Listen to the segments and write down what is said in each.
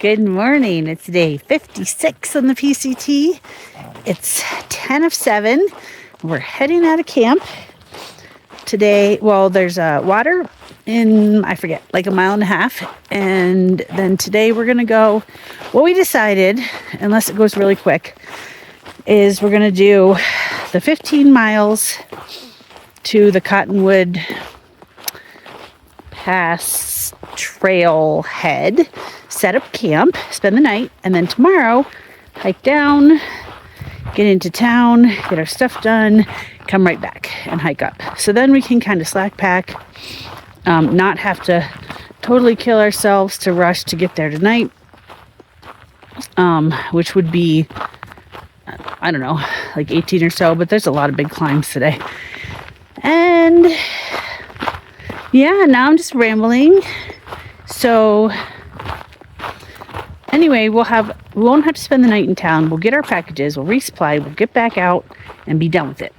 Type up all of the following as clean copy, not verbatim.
Good morning. It's day 56 on the PCT. It's 10 of 7. We're heading out of camp today. Well, there's water in, I forget, like a mile and a half. And then today we're going to go, what we decided, unless it goes really quick, is we're going to do the 15 miles to the Cottonwood Pass trail head, set up camp, spend the night, and then tomorrow hike down, get into town, get our stuff done, come right back and hike up. So then we can kind of slack pack, not have to totally kill ourselves to rush to get there tonight, which would be, I don't know, like 18 or so, but there's a lot of big climbs today. And yeah, now I'm just rambling. So anyway, we won't have to spend the night in town. We'll get our packages, we'll resupply, we'll get back out and be done with it.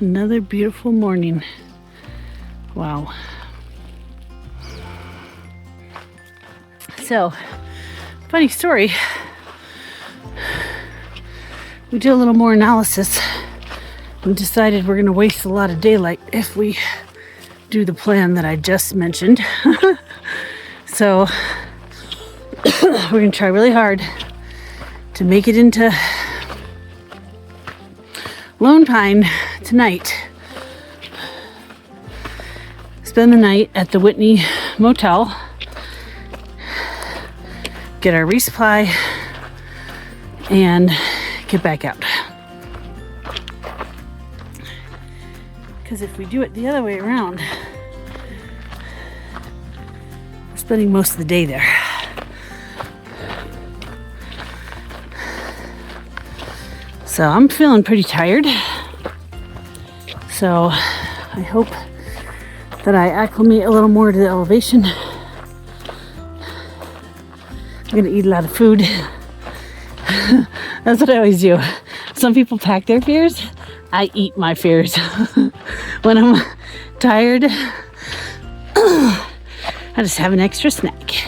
Another beautiful morning. Wow. So, funny story. We did a little more analysis and decided we're going to waste a lot of daylight if we do the plan that I just mentioned. So we're going to try really hard to make it into Lone Pine tonight. Spend the night at the Whitney Motel. Get our resupply and get back out. Because if we do it the other way around, we're spending most of the day there. So I'm feeling pretty tired. So I hope that I acclimate a little more to the elevation. I'm gonna eat a lot of food. That's what I always do. Some people pack their fears. I eat my fears. When I'm tired, I just have an extra snack.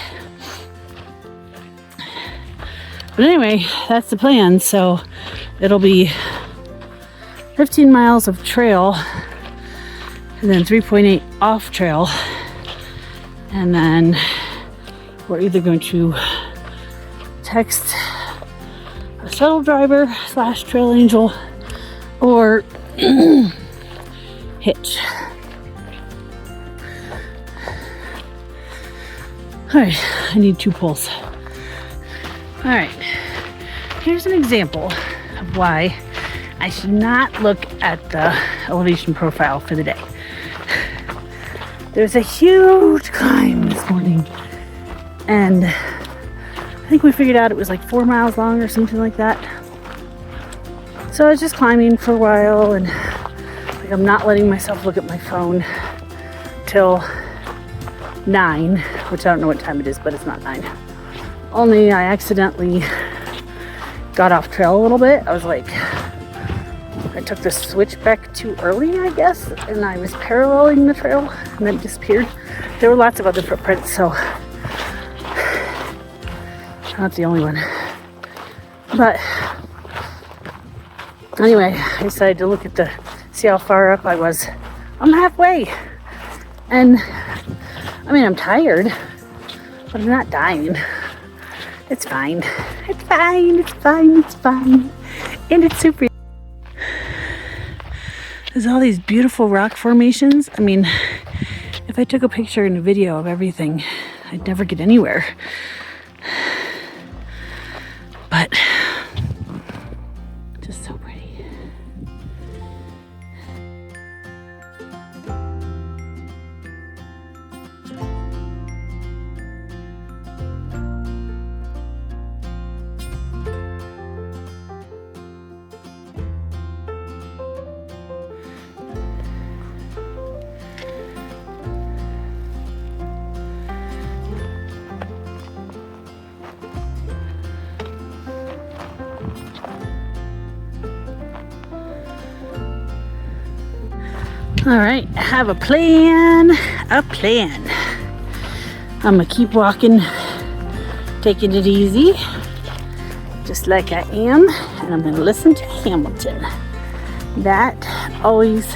But anyway, that's the plan. So it'll be 15 miles of trail and then 3.8 off trail. And then we're either going to text a shuttle driver / trail angel or hitch. Alright, I need 2 poles. Alright, here's an example of why I should not look at the elevation profile for the day. There's a huge climb this morning, and I think we figured out it was like 4 miles long or something like that. So I was just climbing for a while, and like, I'm not letting myself look at my phone till 9, which I don't know what time it is, but it's not 9. Only I accidentally got off trail a little bit. I was like, I took the switchback too early, I guess, and I was paralleling the trail and then it disappeared. There were lots of other footprints, so I'm not the only one. But anyway, I decided to look at see how far up I was. I'm halfway. And I mean, I'm tired, but I'm not dying. It's fine. It's fine. It's fine. It's fine. And it's super. There's all these beautiful rock formations. I mean, if I took a picture and a video of everything, I'd never get anywhere. But just so pretty. All right, I have a plan. I'm gonna keep walking, taking it easy, just like I am, and I'm gonna listen to Hamilton. That always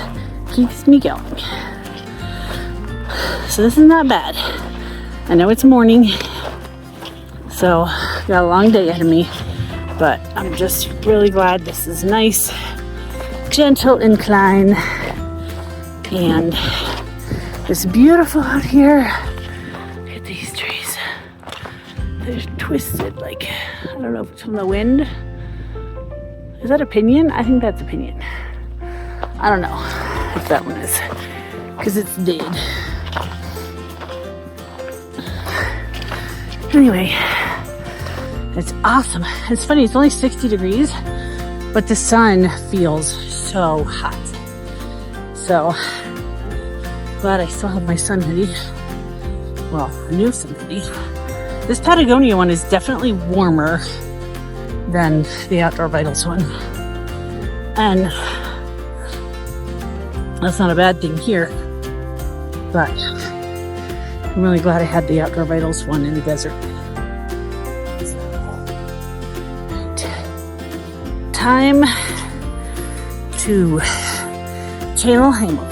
keeps me going. So this is not bad. I know it's morning, so got a long day ahead of me, but I'm just really glad this is nice, gentle incline, and it's beautiful out here. Look at these trees. They're twisted, like, I don't know if it's from the wind. Is that a pinion? I think that's a pinion. I don't know if that one is, because it's dead. Anyway, it's awesome. It's funny, it's only 60 degrees, but the sun feels so hot. So, glad I still have my sun hoodie. Well, a new sun hoodie. This Patagonia one is definitely warmer than the Outdoor Vitals one. And that's not a bad thing here. But I'm really glad I had the Outdoor Vitals one in the desert. Right. Time to channel Hamilton.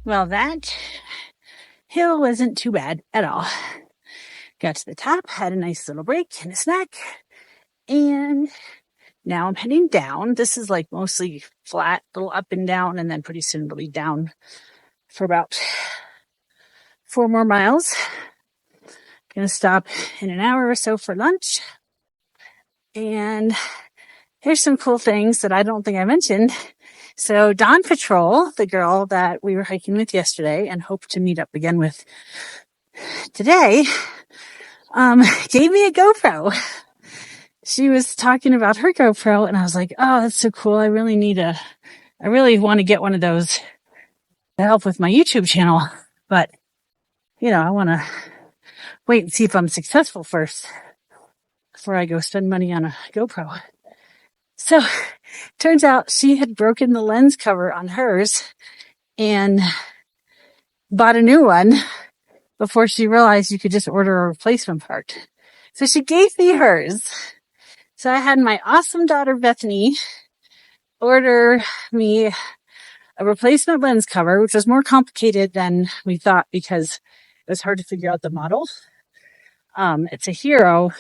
Well, that hill wasn't too bad at all. Got to the top, had a nice little break and a snack, and now I'm heading down. This is like mostly flat, little up and down, and then pretty soon it'll be down for about 4 more miles. Gonna stop in an hour or so for lunch. And here's some cool things that I don't think I mentioned. So Dawn Patrol, the girl that we were hiking with yesterday and hope to meet up again with today, gave me a GoPro. She was talking about her GoPro, and I was like, oh, that's so cool. I really want to get one of those to help with my YouTube channel. But, I want to wait and see if I'm successful first before I go spend money on a GoPro. So, turns out she had broken the lens cover on hers and bought a new one before she realized you could just order a replacement part. So she gave me hers. So I had my awesome daughter, Bethany, order me a replacement lens cover, which was more complicated than we thought because it was hard to figure out the model. It's a Hero,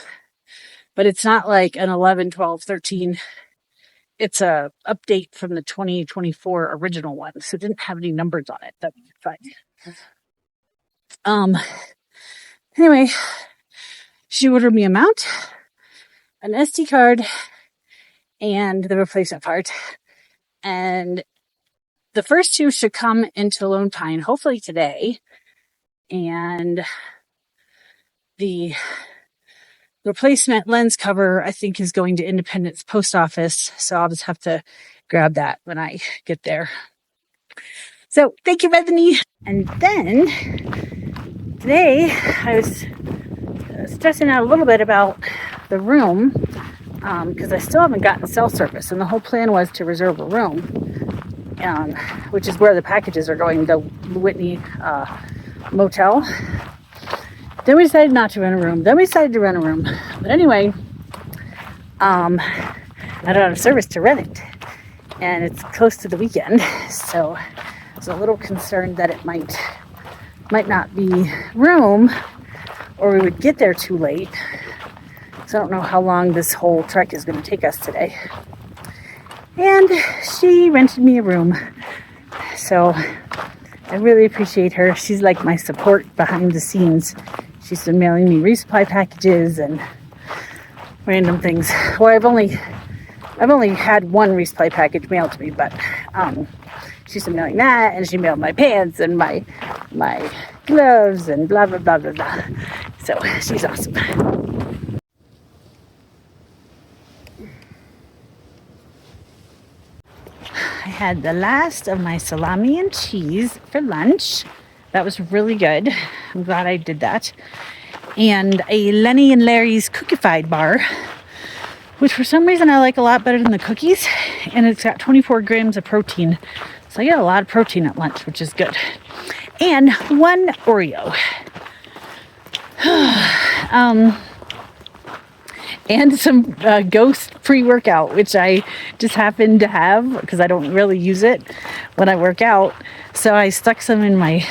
but it's not like an 11, 12, 13. It's a update from the 2024 original one, so it didn't have any numbers on it that we could find. Anyway, she ordered me a mount, an SD card, and the replacement part. And the first 2 should come into Lone Pine, hopefully today. And the replacement lens cover, I think, is going to Independence Post Office. So I'll just have to grab that when I get there. So thank you, Bethany. And then today I was stressing out a little bit about the room because I still haven't gotten cell service. And the whole plan was to reserve a room, which is where the packages are going, the Whitney motel. Then we decided not to rent a room. Then we decided to rent a room. But anyway, I don't have service to rent it. And it's close to the weekend. So I was a little concerned that it might not be room or we would get there too late. So I don't know how long this whole trek is going to take us today. And she rented me a room. So I really appreciate her. She's like my support behind the scenes. She's been mailing me resupply packages and random things. Well, I've only had one resupply package mailed to me, but she's been mailing that, and she mailed my pants and my gloves and blah blah blah blah blah. So she's awesome. I had the last of my salami and cheese for lunch. That was really good. I'm glad I did that. And a Lenny and Larry's Cookified bar, which for some reason I like a lot better than the cookies. And it's got 24 grams of protein. So I get a lot of protein at lunch, which is good. And one Oreo. And some Ghost pre-workout, which I just happen to have because I don't really use it when I work out. So I stuck some in my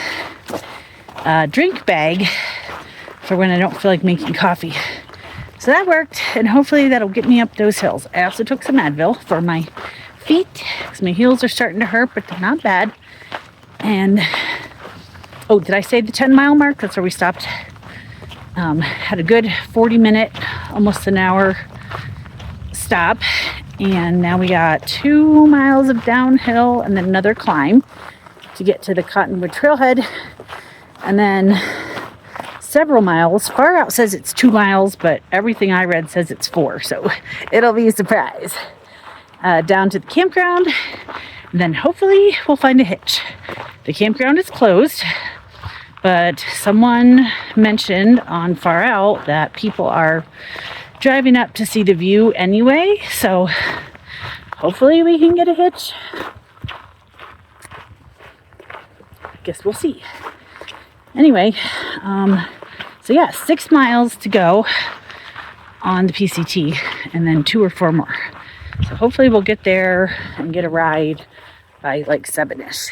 drink bag for when I don't feel like making coffee. So that worked, and hopefully that'll get me up those hills. I also took some Advil for my feet because my heels are starting to hurt, but they're not bad. And, oh, did I say the 10-mile mark? That's where we stopped. Had a good 40-minute, almost an hour stop. And now we got 2 miles of downhill and then another climb to get to the Cottonwood Trailhead. And then several miles. Far Out says it's 2 miles, but everything I read says it's 4. So it'll be a surprise. Down to the campground. And then hopefully we'll find a hitch. The campground is closed. But someone mentioned on Far Out that people are driving up to see the view anyway. So hopefully we can get a hitch. I guess we'll see. Anyway, so yeah, 6 miles to go on the PCT and then 2 or 4 more. So hopefully we'll get there and get a ride by like 7-ish.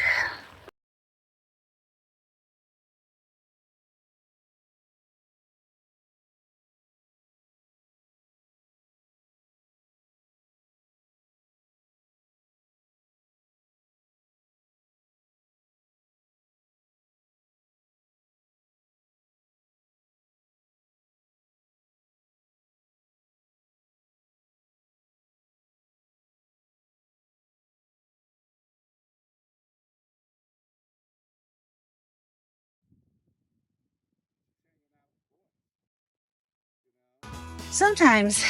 Sometimes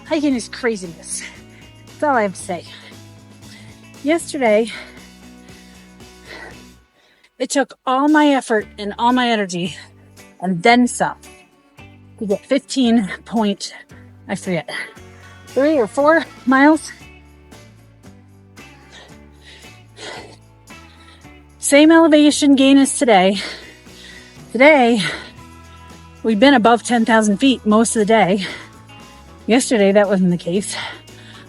hiking is craziness. That's all I have to say. Yesterday, it took all my effort and all my energy and then some to get 3 or 4 miles. Same elevation gain as today. Today, we've been above 10,000 feet most of the day. Yesterday, that wasn't the case.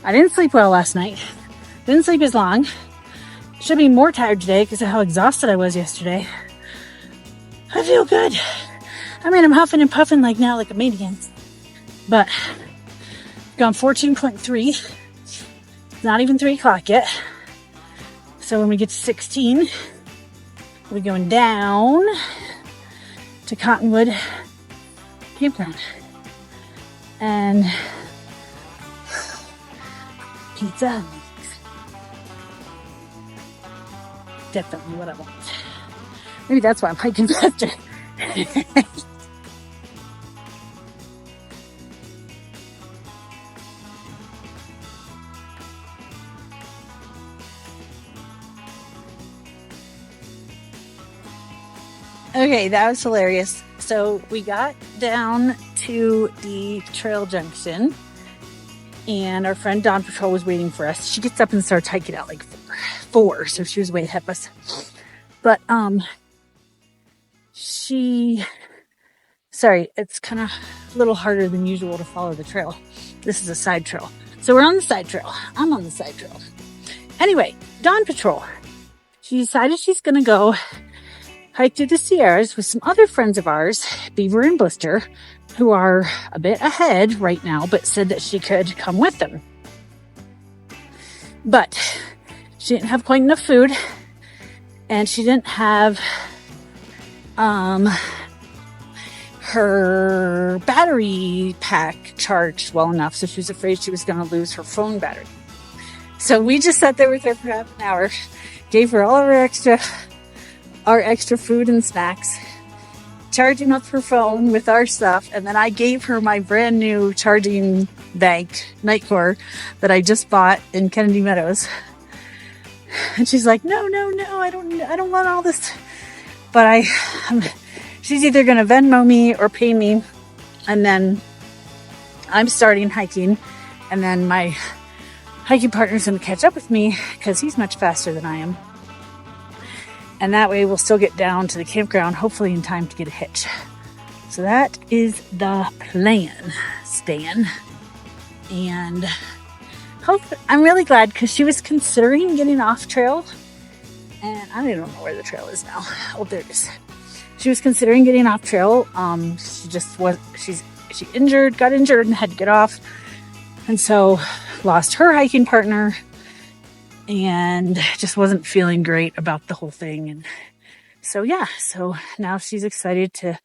I didn't sleep well last night. Didn't sleep as long. Should be more tired today because of how exhausted I was yesterday. I feel good. I mean, I'm huffing and puffing like now like a maniac. But gone 14.3. It's not even 3 o'clock yet. So when we get to 16, we're going down to Cottonwood Campground. And pizza. Definitely what I want. Maybe that's why I'm hiking faster. Okay, that was hilarious. So we got down to the trail junction and our friend Dawn Patrol was waiting for us. She gets up and starts hiking out like 4, so she was way ahead of us. But it's kind of a little harder than usual to follow the trail. This is a side trail. So we're on the side trail. I'm on the side trail. Anyway, Dawn Patrol. She decided she's gonna go hike through the Sierras with some other friends of ours, Beaver and Blister, who are a bit ahead right now, but said that she could come with them. But she didn't have quite enough food, and she didn't have her battery pack charged well enough, so she was afraid she was going to lose her phone battery. So we just sat there with her for half an hour, gave her all of our extra food and snacks, charging up her phone with our stuff, and then I gave her my brand new charging bank Nightcore that I just bought in Kennedy Meadows. And she's like, no, I don't want all this. But she's either going to Venmo me or pay me, and then I'm starting hiking, and then my hiking partner's going to catch up with me because he's much faster than I am. And that way we'll still get down to the campground, hopefully in time to get a hitch. So that is the plan, Stan. And I'm really glad because she was considering getting off trail. And I don't even know where the trail is now. Oh, there it is. She was considering getting off trail. She got injured and had to get off. And so lost her hiking partner and just wasn't feeling great about the whole thing. And so now she's excited to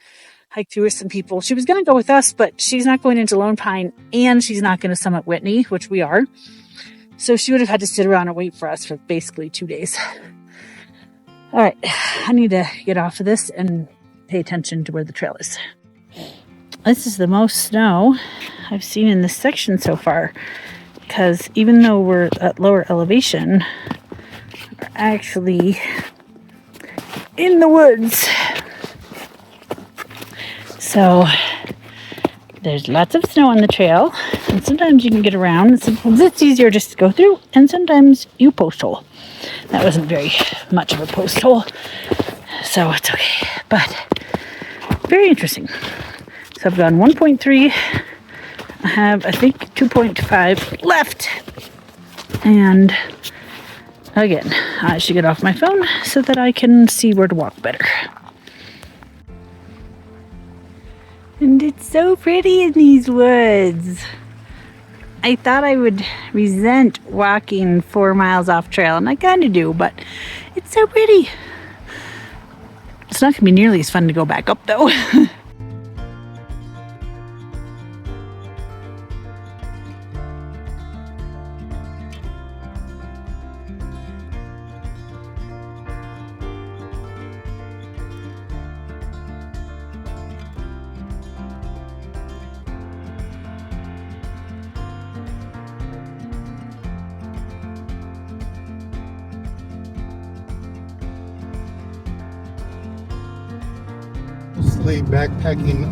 hike through with some people. She was going to go with us, but she's not going into Lone Pine, and she's not going to Summit Whitney, which we are. So she would have had to sit around and wait for us for basically 2 days. All right, I need to get off of this and pay attention to where the trail is. This is the most snow I've seen in this section so far, because even though we're at lower elevation, we're actually in the woods. So there's lots of snow on the trail, and sometimes you can get around, and sometimes it's easier just to go through, and sometimes you post hole. That wasn't very much of a post hole, so it's okay, but very interesting. So I've gone 1.3. I have, I think, 2.5 left. And again, I should get off my phone so that I can see where to walk better. And it's so pretty in these woods. I thought I would resent walking 4 miles off trail, and I kind of do, but it's so pretty. It's not going to be nearly as fun to go back up, though. Backpacking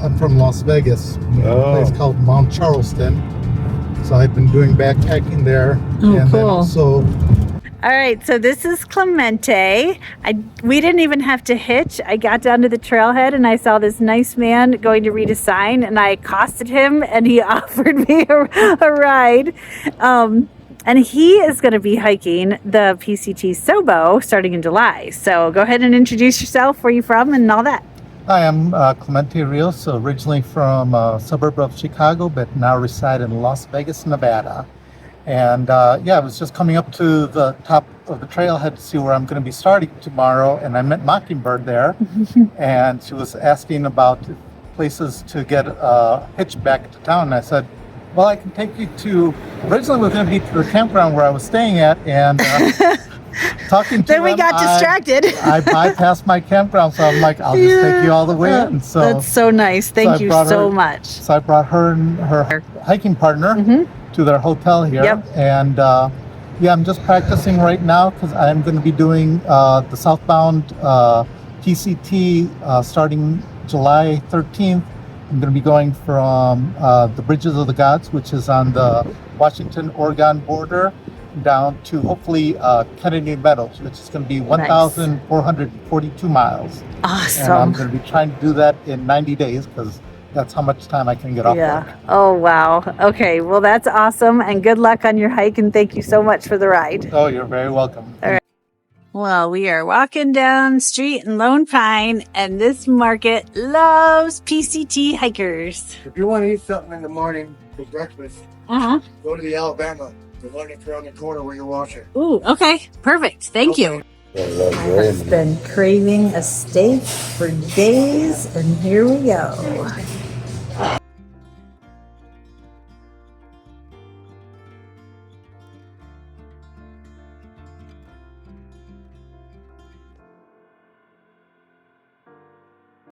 I'm from Las Vegas, a place called Mount Charleston. So I've been doing backpacking there. Oh, and cool. Then also, all right, so this is Clemente. We didn't even have to hitch. I got down to the trailhead and I saw this nice man going to read a sign, and I accosted him and he offered me a ride. And he is going to be hiking the PCT Sobo starting in July. So go ahead and introduce yourself, where you're from and all that. Hi, I'm Clemente Rios, originally from a suburb of Chicago, but now reside in Las Vegas, Nevada. And I was just coming up to the top of the trailhead to see where I'm going to be starting tomorrow. And I met Mockingbird there. And she was asking about places to get a hitch back to town. And I said, well, I can take you to, originally we were going to be to the campground where I was staying at, and talking to then we got distracted. I bypassed my campground, so I'm like, I'll just take you all the way in. So that's so nice. Thank you so much. So I brought her and her hiking partner to their hotel here. Yep. And I'm just practicing right now because I'm going to be doing the southbound PCT starting July 13th. I'm going to be going from the Bridges of the Gods, which is on the Washington-Oregon border, down to hopefully Kennedy Meadows, which is going to be 1,442 miles. Awesome. And I'm going to be trying to do that in 90 days because that's how much time I can get off work. Oh, wow. Okay. Well, that's awesome. And good luck on your hike. And thank you so much for the ride. Oh, you're very welcome. All right. Well, we are walking down the street in Lone Pine, and this market loves PCT hikers. If you want to eat something in the morning for breakfast, go to the Alabama. The one that's around the corner where you're watching. Ooh, okay. Perfect. Thank you. I have been craving a steak for days, and here we go.